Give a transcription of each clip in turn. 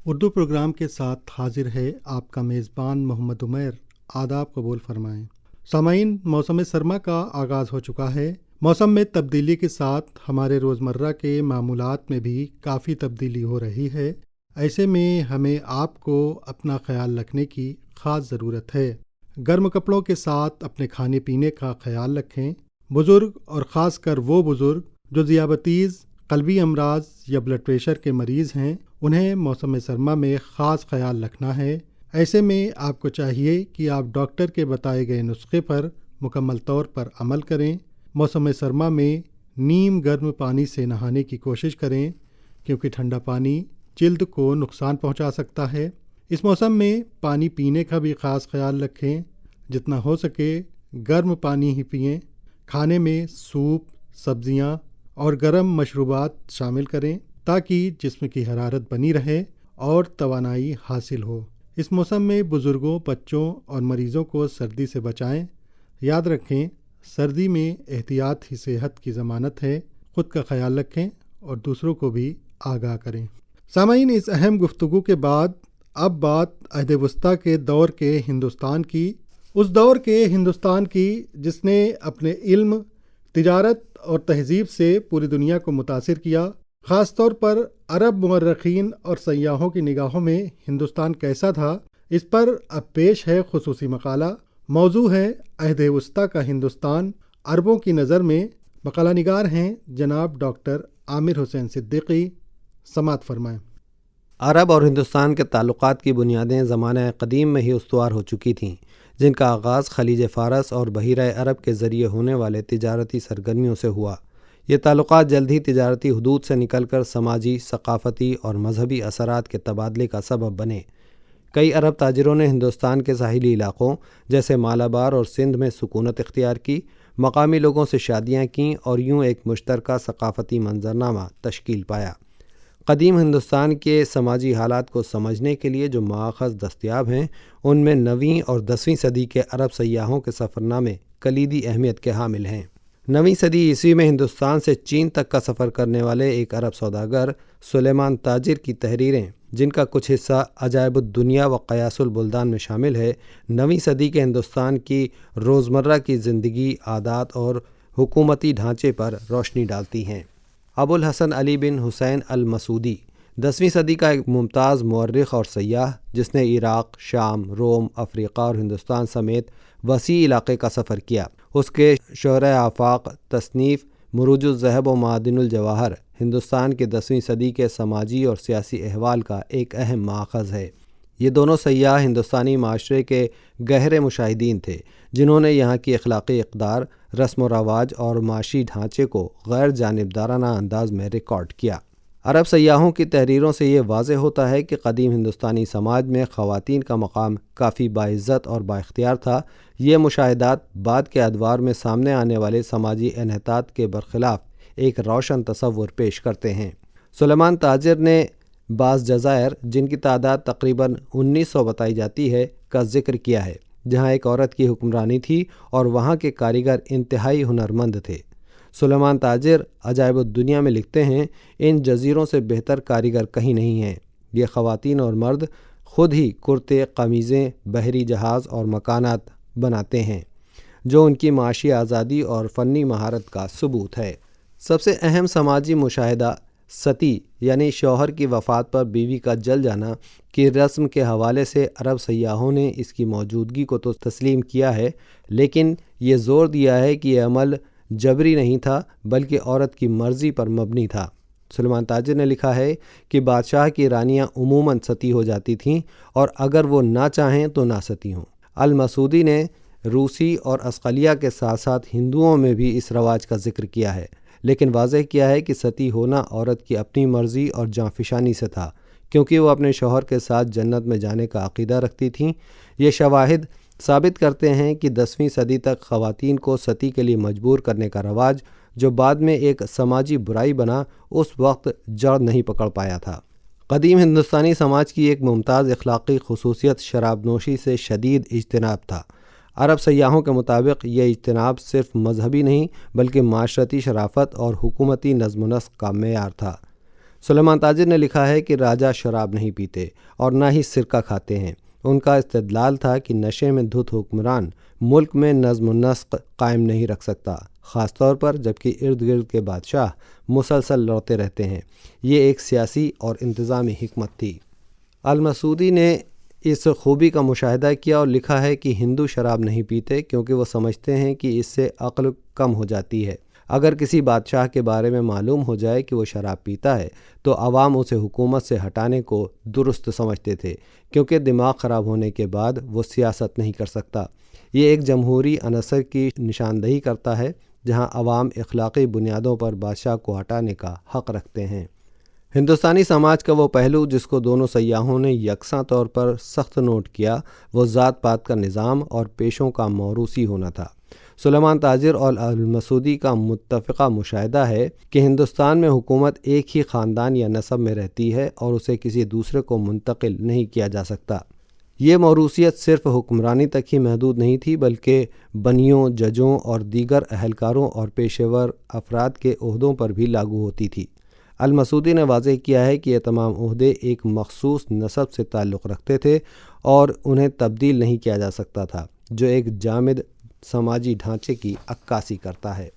Urdu programme کے ساتھ حاضر ہے آپ کا میزبان محمد عمیر۔ آداب قبول فرمائیں۔ سامعین، موسم سرما کا آغاز ہو چکا ہے۔ موسم میں تبدیلی کے ساتھ ہمارے روزمرہ کے معمولات میں بھی کافی تبدیلی ہو رہی ہے۔ ایسے میں ہمیں آپ کو اپنا خیال رکھنے کی خاص ضرورت ہے۔ گرم کپڑوں کے ساتھ اپنے کھانے پینے کا خیال رکھیں۔ بزرگ اور خاص کر وہ بزرگ جو ذیابیطیز، قلبی امراض یا بلڈ پریشر کے مریض ہیں، انہیں موسم سرما میں خاص خیال رکھنا ہے۔ ایسے میں آپ کو چاہیے کہ آپ ڈاکٹر کے بتائے گئے نسخے پر مکمل طور پر عمل کریں۔ موسم سرما میں نیم گرم پانی سے نہانے کی کوشش کریں، کیونکہ ٹھنڈا پانی جلد کو نقصان پہنچا سکتا ہے۔ اس موسم میں پانی پینے کا بھی خاص خیال رکھیں۔ جتنا ہو سکے گرم پانی ہی پئیں۔ کھانے میں سوپ، سبزیاں اور گرم مشروبات شامل کریں تاکہ جسم کی حرارت بنی رہے اور توانائی حاصل ہو۔ اس موسم میں بزرگوں، بچوں اور مریضوں کو سردی سے بچائیں۔ یاد رکھیں، سردی میں احتیاط ہی صحت کی ضمانت ہے۔ خود کا خیال رکھیں اور دوسروں کو بھی آگاہ کریں۔ سامعین، اس اہم گفتگو کے بعد اب بات عہد وسطیٰ کے دور کے ہندوستان کی، اس دور کے ہندوستان کی جس نے اپنے علم، تجارت اور تہذیب سے پوری دنیا کو متاثر کیا۔ خاص طور پر عرب مورخین اور سیاحوں کی نگاہوں میں ہندوستان کیسا تھا، اس پر اب پیش ہے خصوصی مقالہ۔ موضوع ہے عہد وسطیٰ کا ہندوستان عربوں کی نظر میں۔ مقالہ نگار ہیں جناب ڈاکٹر عامر حسین صدیقی۔ سماعت فرمائیں۔ عرب اور ہندوستان کے تعلقات کی بنیادیں زمانہ قدیم میں ہی استوار ہو چکی تھیں، جن کا آغاز خلیج فارس اور بحیرہ عرب کے ذریعے ہونے والے تجارتی سرگرمیوں سے ہوا۔ یہ تعلقات جلد ہی تجارتی حدود سے نکل کر سماجی، ثقافتی اور مذہبی اثرات کے تبادلے کا سبب بنے۔ کئی عرب تاجروں نے ہندوستان کے ساحلی علاقوں جیسے مالابار اور سندھ میں سکونت اختیار کی، مقامی لوگوں سے شادیاں کیں اور یوں ایک مشترکہ ثقافتی منظرنامہ تشکیل پایا۔ قدیم ہندوستان کے سماجی حالات کو سمجھنے کے لیے جو مآخذ دستیاب ہیں، ان میں 9ویں اور 10ویں صدی کے عرب سیاحوں کے سفرنامے کلیدی اہمیت کے حامل ہیں۔ 9ویں صدی عیسوی میں ہندوستان سے چین تک کا سفر کرنے والے ایک عرب سوداگر سلیمان تاجر کی تحریریں، جن کا کچھ حصہ عجائب الدنیا و قیاس البلدان میں شامل ہے، 9ویں صدی کے ہندوستان کی روزمرہ کی زندگی، عادات اور حکومتی ڈھانچے پر روشنی ڈالتی ہیں۔ ابو الحسن علی بن حسین المسعودی 10ویں صدی کا ایک ممتاز مورخ اور سیاح، جس نے عراق، شام، روم، افریقہ اور ہندوستان سمیت وسیع علاقے کا سفر کیا۔ اس کے شعرۂ آفاق تصنیف مروج الذہب و معادن الجواہر ہندوستان کے 10ویں صدی کے سماجی اور سیاسی احوال کا ایک اہم ماخذ ہے۔ یہ دونوں سیاح ہندوستانی معاشرے کے گہرے مشاہدین تھے، جنہوں نے یہاں کی اخلاقی اقدار، رسم و رواج اور معاشی ڈھانچے کو غیر جانبدارانہ انداز میں ریکارڈ کیا۔ عرب سیاحوں کی تحریروں سے یہ واضح ہوتا ہے کہ قدیم ہندوستانی سماج میں خواتین کا مقام کافی باعزت اور بااختیار تھا۔ یہ مشاہدات بعد کے ادوار میں سامنے آنے والے سماجی انحطاط کے برخلاف ایک روشن تصور پیش کرتے ہیں۔ سلیمان تاجر نے بعض جزائر، جن کی تعداد تقریباً 1900 بتائی جاتی ہے، کا ذکر کیا ہے، جہاں ایک عورت کی حکمرانی تھی اور وہاں کے کاریگر انتہائی ہنرمند تھے۔ سلیمان تاجر عجائب الدنیا میں لکھتے ہیں، ان جزیروں سے بہتر کاریگر کہیں نہیں ہیں۔ یہ خواتین اور مرد خود ہی کرتے، قمیضیں، بحری جہاز اور مکانات بناتے ہیں، جو ان کی معاشی آزادی اور فنی مہارت کا ثبوت ہے۔ سب سے اہم سماجی مشاہدہ ستی، یعنی شوہر کی وفات پر بیوی کا جل جانا کی رسم کے حوالے سے عرب سیاحوں نے اس کی موجودگی کو تو تسلیم کیا ہے، لیکن یہ زور دیا ہے کہ یہ عمل جبری نہیں تھا، بلکہ عورت کی مرضی پر مبنی تھا۔ سلیمان تاجر نے لکھا ہے کہ بادشاہ کی رانیاں عموماً ستی ہو جاتی تھیں، اور اگر وہ نہ چاہیں تو نہ ستی ہوں۔ المسعودی نے روسی اور اسقلیہ کے ساتھ ساتھ ہندوؤں میں بھی اس رواج کا ذکر کیا ہے، لیکن واضح کیا ہے کہ ستی ہونا عورت کی اپنی مرضی اور جانفشانی سے تھا، کیونکہ وہ اپنے شوہر کے ساتھ جنت میں جانے کا عقیدہ رکھتی تھیں۔ یہ شواہد ثابت کرتے ہیں کہ 10ویں صدی تک خواتین کو ستی کے لیے مجبور کرنے کا رواج، جو بعد میں ایک سماجی برائی بنا، اس وقت جڑ نہیں پکڑ پایا تھا۔ قدیم ہندوستانی سماج کی ایک ممتاز اخلاقی خصوصیت شراب نوشی سے شدید اجتناب تھا۔ عرب سیاحوں کے مطابق یہ اجتناب صرف مذہبی نہیں بلکہ معاشرتی شرافت اور حکومتی نظم و نسق کا معیار تھا۔ سلیمان تاجر نے لکھا ہے کہ راجہ شراب نہیں پیتے اور نہ ہی سرکہ کھاتے ہیں۔ ان کا استدلال تھا کہ نشے میں دھت حکمران ملک میں نظم و نسق قائم نہیں رکھ سکتا، خاص طور پر جبکہ ارد گرد کے بادشاہ مسلسل لڑتے رہتے ہیں۔ یہ ایک سیاسی اور انتظامی حکمت تھی۔ المسعودی نے اس خوبی کا مشاہدہ کیا اور لکھا ہے کہ ہندو شراب نہیں پیتے کیونکہ وہ سمجھتے ہیں کہ اس سے عقل کم ہو جاتی ہے۔ اگر کسی بادشاہ کے بارے میں معلوم ہو جائے کہ وہ شراب پیتا ہے تو عوام اسے حکومت سے ہٹانے کو درست سمجھتے تھے، کیونکہ دماغ خراب ہونے کے بعد وہ سیاست نہیں کر سکتا۔ یہ ایک جمہوری عنصر کی نشاندہی کرتا ہے جہاں عوام اخلاقی بنیادوں پر بادشاہ کو ہٹانے کا حق رکھتے ہیں۔ ہندوستانی سماج کا وہ پہلو جس کو دونوں سیاحوں نے یکساں طور پر سخت نوٹ کیا وہ ذات پات کا نظام اور پیشوں کا موروثی ہونا تھا۔ سلیمان تاجر اور المسعودی کا متفقہ مشاہدہ ہے کہ ہندوستان میں حکومت ایک ہی خاندان یا نسب میں رہتی ہے اور اسے کسی دوسرے کو منتقل نہیں کیا جا سکتا۔ یہ موروثیت صرف حکمرانی تک ہی محدود نہیں تھی بلکہ بنیوں، ججوں اور دیگر اہلکاروں اور پیشہ ور افراد کے عہدوں پر بھی لاگو ہوتی تھی۔ المسعودی نے واضح کیا ہے کہ یہ تمام عہدے ایک مخصوص نسب سے تعلق رکھتے تھے اور انہیں تبدیل نہیں کیا جا سکتا تھا، جو ایک جامد سماجی ڈھانچے کی عکاسی کرتا ہے۔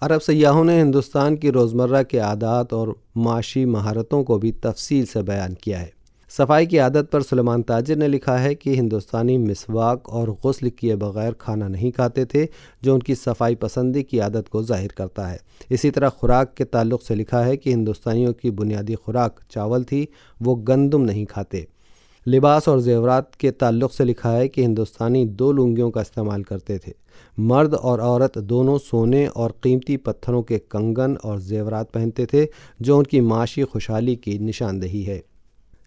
عرب سیاحوں نے ہندوستان کی روزمرہ کے عادات اور معاشی مہارتوں کو بھی تفصیل سے بیان کیا ہے۔ صفائی کی عادت پر سلیمان تاجر نے لکھا ہے کہ ہندوستانی مسواک اور غسل کیے بغیر کھانا نہیں کھاتے تھے، جو ان کی صفائی پسندی کی عادت کو ظاہر کرتا ہے۔ اسی طرح خوراک کے تعلق سے لکھا ہے کہ ہندوستانیوں کی بنیادی خوراک چاول تھی، وہ گندم نہیں کھاتے۔ لباس اور زیورات کے تعلق سے لکھا ہے کہ ہندوستانی 2 لنگیوں کا استعمال کرتے تھے۔ مرد اور عورت دونوں سونے اور قیمتی پتھروں کے کنگن اور زیورات پہنتے تھے، جو ان کی معاشی خوشحالی کی نشاندہی ہے۔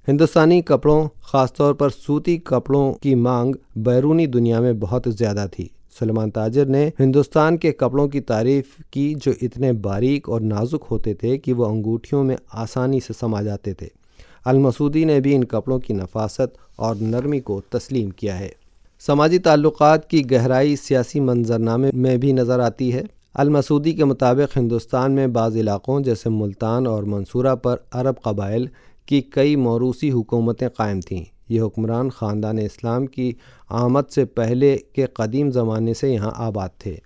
ہندوستانی کپڑوں، خاص طور پر سوتی کپڑوں کی مانگ بیرونی دنیا میں بہت زیادہ تھی۔ سلیمان تاجر نے ہندوستان کے کپڑوں کی تعریف کی جو اتنے باریک اور نازک ہوتے تھے کہ وہ انگوٹھیوں میں آسانی سے سما جاتے تھے۔ المسعودی نے بھی ان کپڑوں کی نفاست اور نرمی کو تسلیم کیا ہے۔ سماجی تعلقات کی گہرائی سیاسی منظرنامے میں بھی نظر آتی ہے۔ المسعودی کے مطابق ہندوستان میں بعض علاقوں جیسے ملتان اور منصورہ پر عرب قبائل کی کئی موروثی حکومتیں قائم تھیں۔ یہ حکمران خاندان اسلام کی آمد سے پہلے کے قدیم زمانے سے یہاں آباد تھے۔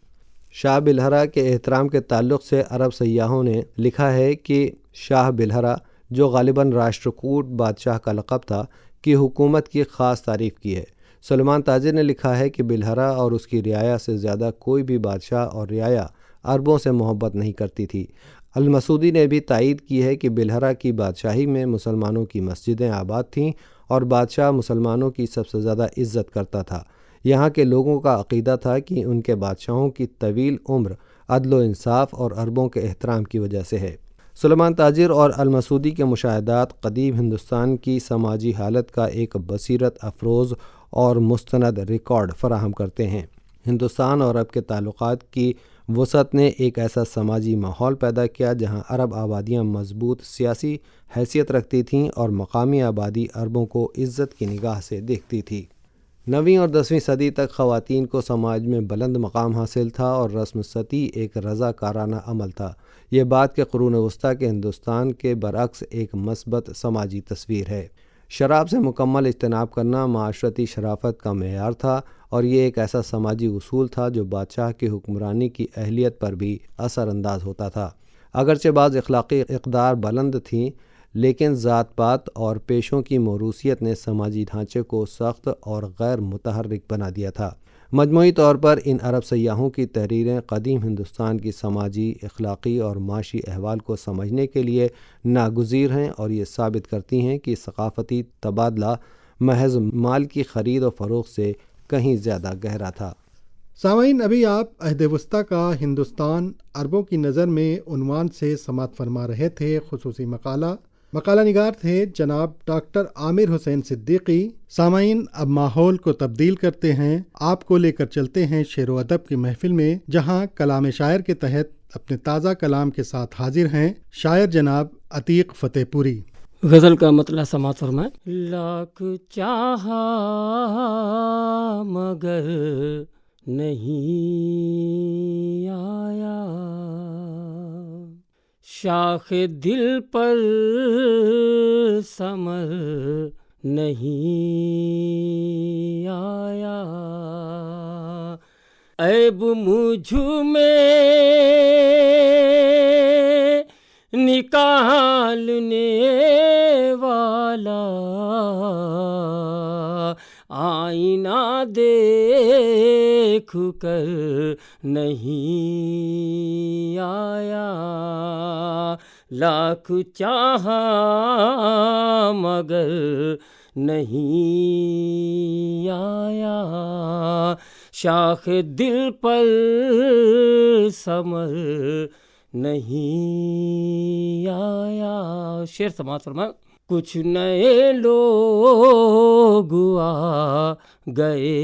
شاہ بلہرہ کے احترام کے تعلق سے عرب سیاحوں نے لکھا ہے کہ شاہ بلہرہ، جو غالباً راشٹرکوٹ بادشاہ کا لقب تھا، کی حکومت کی خاص تعریف کی ہے۔ سلیمان تاجر نے لکھا ہے کہ بلہرہ اور اس کی رعایا سے زیادہ کوئی بھی بادشاہ اور رعایا عربوں سے محبت نہیں کرتی تھی۔ المسعودی نے بھی تائید کی ہے کہ بلہرہ کی بادشاہی میں مسلمانوں کی مسجدیں آباد تھیں اور بادشاہ مسلمانوں کی سب سے زیادہ عزت کرتا تھا۔ یہاں کے لوگوں کا عقیدہ تھا کہ ان کے بادشاہوں کی طویل عمر عدل و انصاف اور عربوں کے احترام کی وجہ سے ہے۔ سلیمان تاجر اور المسعودی کے مشاہدات قدیم ہندوستان کی سماجی حالت کا ایک بصیرت افروز اور مستند ریکارڈ فراہم کرتے ہیں۔ ہندوستان اور عرب کے تعلقات کی وسعت نے ایک ایسا سماجی ماحول پیدا کیا جہاں عرب آبادیاں مضبوط سیاسی حیثیت رکھتی تھیں اور مقامی آبادی عربوں کو عزت کی نگاہ سے دیکھتی تھی۔ 9ویں اور 10ویں صدی تک خواتین کو سماج میں بلند مقام حاصل تھا اور رسم ستی ایک رضاکارانہ عمل تھا۔ یہ بات کہ قرون وسطیٰ کے ہندوستان کے برعکس ایک مثبت سماجی تصویر ہے۔ شراب سے مکمل اجتناب کرنا معاشرتی شرافت کا معیار تھا اور یہ ایک ایسا سماجی اصول تھا جو بادشاہ کی حکمرانی کی اہلیت پر بھی اثر انداز ہوتا تھا۔ اگرچہ بعض اخلاقی اقدار بلند تھیں، لیکن ذات پات اور پیشوں کی موروثیت نے سماجی ڈھانچے کو سخت اور غیر متحرک بنا دیا تھا۔ مجموعی طور پر ان عرب سیاحوں کی تحریریں قدیم ہندوستان کی سماجی، اخلاقی اور معاشی احوال کو سمجھنے کے لیے ناگزیر ہیں اور یہ ثابت کرتی ہیں کہ ثقافتی تبادلہ محض مال کی خرید و فروخت سے کہیں زیادہ گہرا تھا۔ سامعین، ابھی آپ عہد وسطیٰ کا ہندوستان عربوں کی نظر میں عنوان سے سماعت فرما رہے تھے۔ خصوصی مقالہ نگار تھے جناب ڈاکٹر عامر حسین صدیقی۔ سامعین، اب ماحول کو تبدیل کرتے ہیں، آپ کو لے کر چلتے ہیں شعر و ادب کی محفل میں، جہاں کلام شاعر کے تحت اپنے تازہ کلام کے ساتھ حاضر ہیں شاعر جناب عتیق فتح پوری۔ غزل کا مطلع سماعت فرمائیں۔ لاکھ چاہا مگر نہیں آیا، شاخ دل پر ثمر نہیں آیا، عیب مجھ میں نکالنے والا آئینہ دیکھ کر نہیں آیا، لاکھ چاہا مگر نہیں آیا، شاخ دل پر ثمر نہیں آیا۔ شعر سماعت فرمائیں۔ کچھ نئے لوگ آ گئے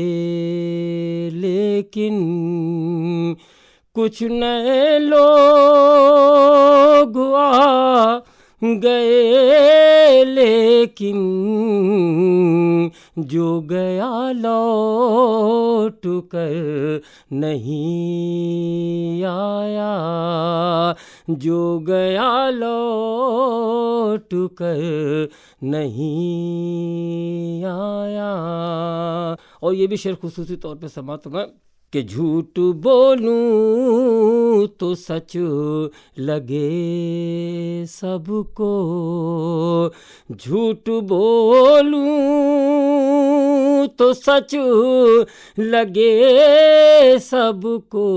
لیکن، کچھ نئے لوگ آ گئے لیکن، جو گیا لوٹ کر نہیں آیا، جو گیا لوٹ کر نہیں آیا۔ اور یہ بھی شعر خصوصی طور پہ سماعت میں کہ جھوٹ بولوں تو سچ لگے سب کو، جھوٹ بولوں تو سچ لگے سب کو،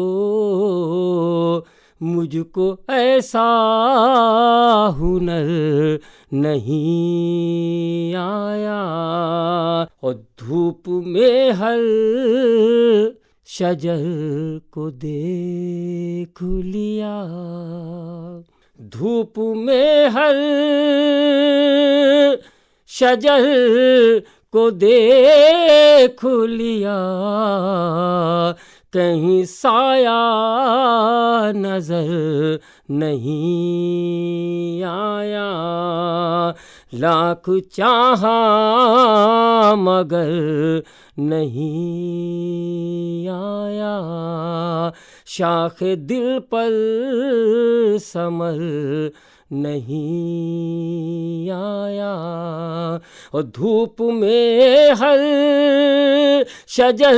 مجھ کو ایسا ہنر نہیں آیا، اور دھوپ میں ہر شجر کو دیکھ لیا، دھوپ میں ہر شجر کو دیکھ لیا، کہیں سایہ نظر نہیں آیا، لاکھ چاہا مگر نہیں آیا، شاخ دل پر ثمر نہیں آیا، اور دھوپ میں ہر شجر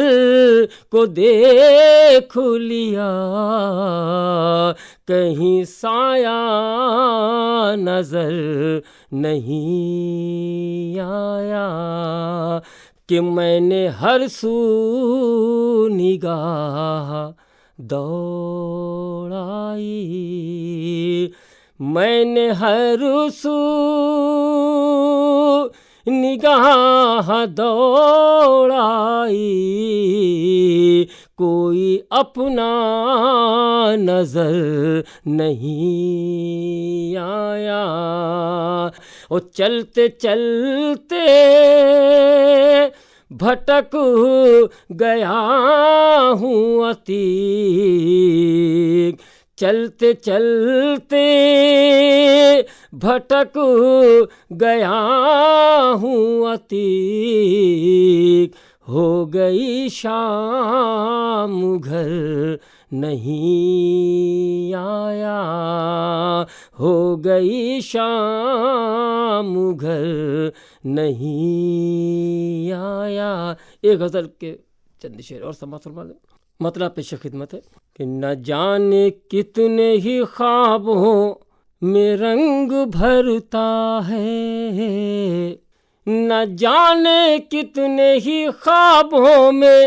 کو دیکھ لیا، کہیں سایہ نظر نہیں آیا، کہ میں نے ہر سو نگاہ دوڑائی، میں نے ہر سو نگاہ دوڑائی، کوئی اپنا نظر نہیں آیا، اور چلتے چلتے بھٹک گیا ہوں عتیق، چلتے چلتے بھٹک گیا ہوں عتیق، ہو گئی شام گھر نہیں آیا، ہو گئی شام گھر نہیں آیا۔ ایک غزل کے چند شعر اور سماعت فرما لیں۔ مطلب پیش خدمت ہے کہ نہ جانے کتنے ہی خوابوں میں رنگ بھرتا ہے، نہ جانے کتنے ہی خوابوں میں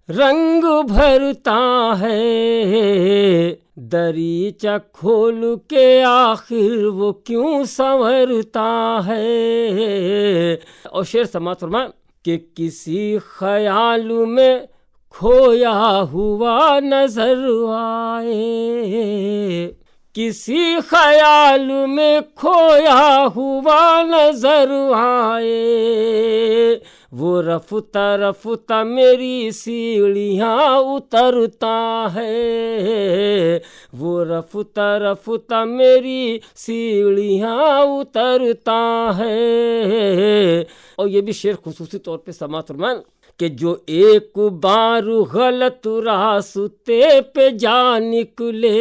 رنگ بھرتا ہے، دریچہ کھول کے آخر وہ کیوں سنورتا ہے۔ اور شعر سماعت فرمائیں کہ کسی خیال میں کھویا ہوا نظر آئے، کسی خیال میں کھویا ہوا نظر آئے، وہ رفتہ رفتہ میری سیڑھیاں اترتا ہے، وہ رفتہ رفتہ میری سیڑھیاں اترتا ہے۔ اور یہ بھی شعر خصوصی طور پہ سماعت فرمائیں کہ جو ایک بار غلط راستے پہ جا نکلے،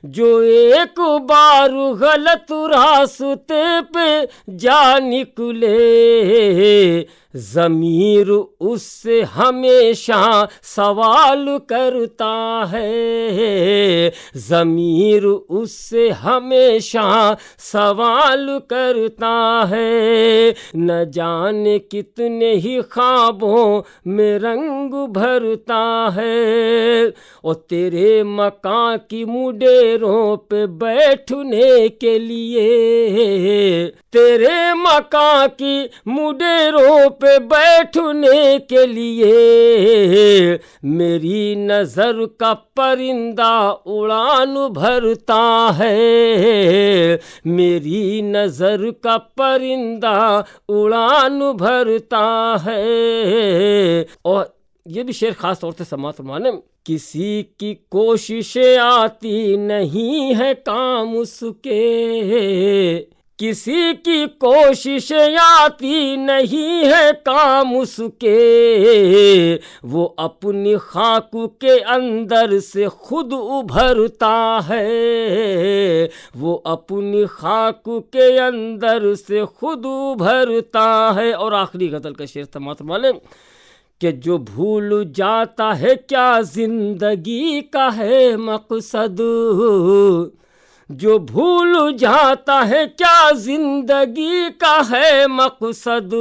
جو ایک بار غلط راستے پہ جا نکلے ضمیر اس سے ہمیشہ سوال کرتا ہے، ضمیر اس سے ہمیشہ سوال کرتا ہے، نہ جانے کتنے ہی خوابوں میں رنگ بھرتا ہے، اور تیرے مکان کی مڈیروں پہ بیٹھنے کے لیے، تیرے مکان کی مڈیروں پہ بیٹھنے کے لیے میری نظر کا پرندہ اڑان بھرتا ہے، میری نظر کا پرندہ اڑان بھرتا ہے۔ اور یہ بھی شعر خاص طور سے سماعت فرمانے، کسی کی کوششیں آتی نہیں ہے کام اس کے، کسی کی کوششیں آتی نہیں ہے کام اس کے، وہ اپنی خاک کے اندر سے خود ابھرتا ہے، وہ اپنی خاک کے اندر سے خود ابھرتا ہے۔ اور آخری غزل کا شعر سماعت فرمائیں کہ جو بھول جاتا ہے کیا زندگی کا ہے مقصد، جو بھول جاتا ہے کیا زندگی کا ہے مقصد،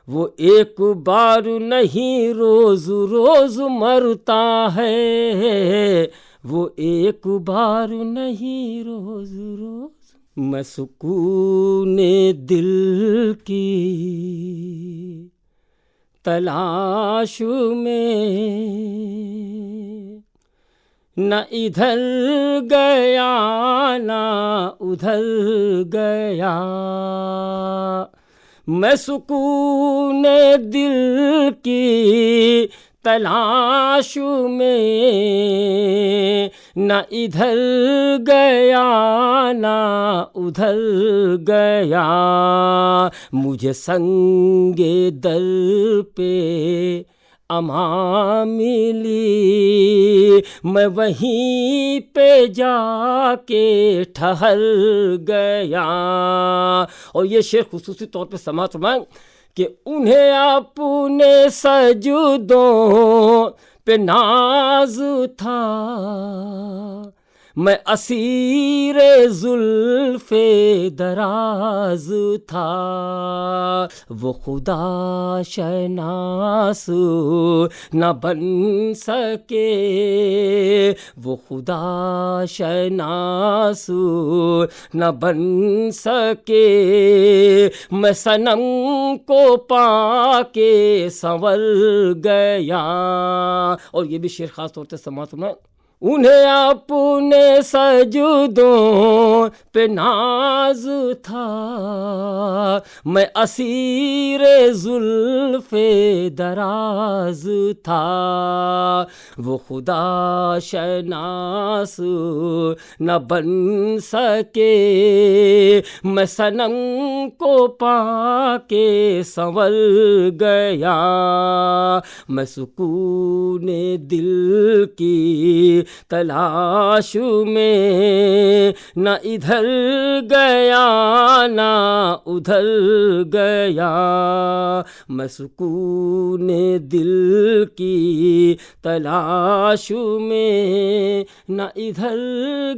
وہ ایک بار نہیں روز روز مرتا ہے، وہ ایک بار نہیں روز روز۔ میں سکون دل کی تلاش میں نہ ادھر گیا نہ ادھر گیا، میں سکون دل کی تلاش میں نہ ادھر گیا نہ ادھر گیا، مجھے سنگ در پہ امان ملی، میں وہیں پہ جا کے ٹھہر گیا۔ اور یہ شعر خصوصی طور پہ سماعت فرمائیں کہ انہیں اپنے سجدوں پہ ناز تھا، میں اسیر زلف دراز تھا، وہ خدا شناس نہ بن سکے، وہ خدا شناس نہ بن سکے، میں صنم کو پا کے سنور گیا۔ اور یہ بھی شعر خاص طور سے سماعت میں، انہیں اپنے سجدوں پہ ناز تھا، میں اسیر زلف دراز تھا، وہ خدا شناس نہ بن سکے، میں صنم کو پا کے سنور گیا، میں سکون دل کی تلاش میں نہ ادھر گیا نہ ادھر گیا، میں سکون دل کی تلاش میں نہ ادھر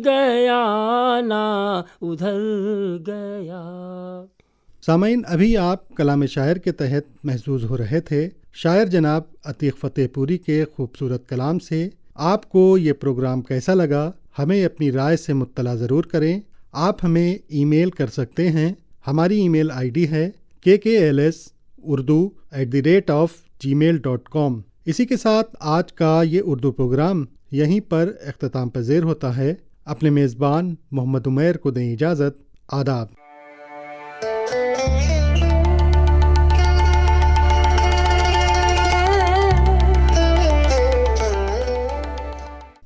گیا نہ ادھر گیا۔ سامعین، ابھی آپ کلام شاعر کے تحت محظوظ ہو رہے تھے شاعر جناب عتیق فتح پوری کے خوبصورت کلام سے۔ آپ کو یہ پروگرام کیسا لگا؟ ہمیں اپنی رائے سے مطلع ضرور کریں۔ آپ ہمیں ای میل کر سکتے ہیں، ہماری ای میل آئی ڈی ہے kkls.urdu@gmail.com۔ اسی کے ساتھ آج کا یہ اردو پروگرام یہیں پر اختتام پذیر ہوتا ہے۔ اپنے میزبان محمد عمیر کو دیں اجازت۔ آداب۔